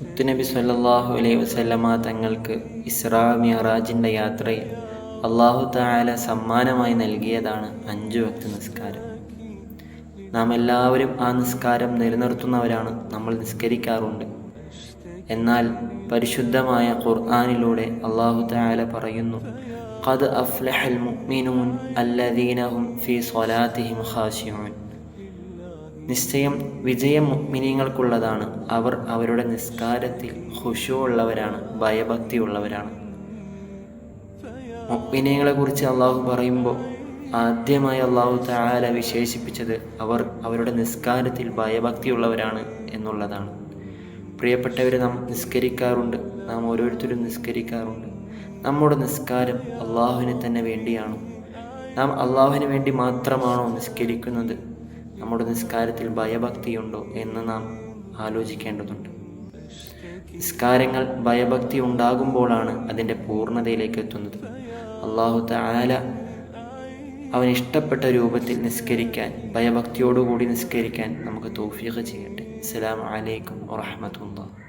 മുത്തുനബി സല്ലല്ലാഹു അലൈഹി വസല്ലമ തങ്ങൾക്ക് ഇസ്രാ മിഅ്റാജിൻ്റെ യാത്രയിൽ അല്ലാഹു തആല സമ്മാനമായി നൽകിയതാണ് 5 വക്ത് നിസ്കാരം. നാം എല്ലാവരും ആ നിസ്കാരം നിലനിർത്തുന്നവരാണ്, നമ്മൾ നിസ്കരിക്കാറുണ്ട്. എന്നാൽ പരിശുദ്ധമായ ഖുർആനിലൂടെ അല്ലാഹു തആല പറയുന്നു, ഖദ് അഫ്ലഹൽ മുഅ്മിനൂൻ അല്ലദീന ഹും ഫീ സ്വലാത്തിഹിം ഖാശിഊൻ. നിശ്ചയം വിജയം മുഅ്മിനീങ്ങൾക്കുള്ളതാണ്, അവർ അവരുടെ നിസ്കാരത്തിൽ ഖുശൂ ഉള്ളവരാണ്, ഭയഭക്തിയുള്ളവരാണ്. മുഅ്മിനീങ്ങളെ കുറിച്ച് അള്ളാഹു പറയുമ്പോൾ ആദ്യമായി അള്ളാഹു തആല വിശേഷിപ്പിച്ചത് അവർ അവരുടെ നിസ്കാരത്തിൽ ഭയഭക്തിയുള്ളവരാണ് എന്നുള്ളതാണ്. പ്രിയപ്പെട്ടവരെ, നാം നിസ്കരിക്കാറുണ്ട്, നാം ഓരോരുത്തരും നിസ്കരിക്കാറുണ്ട്. നമ്മുടെ നിസ്കാരം അള്ളാഹുവിന് തന്നെ വേണ്ടിയാണോ? നാം അള്ളാഹുവിന് വേണ്ടി മാത്രമാണോ നിസ്കരിക്കുന്നത്? നമ്മുടെ നിസ്കാരത്തിൽ ഭയഭക്തിയുണ്ടോ എന്ന് നാം ആലോചിക്കേണ്ടതുണ്ട്. നിസ്കാരങ്ങൾ ഭയഭക്തി ഉണ്ടാകുമ്പോഴാണ് അതിൻ്റെ പൂർണ്ണതയിലേക്ക് എത്തുന്നത്. അല്ലാഹു തആല അവനിഷ്ടപ്പെട്ട രൂപത്തിൽ നിസ്കരിക്കാൻ, ഭയഭക്തിയോടുകൂടി നിസ്കരിക്കാൻ നമുക്ക് തൗഫീഖ് ചെയ്യട്ടെ. അസ്സലാമു അലൈക്കും വറഹ്മത്തുള്ളാഹി.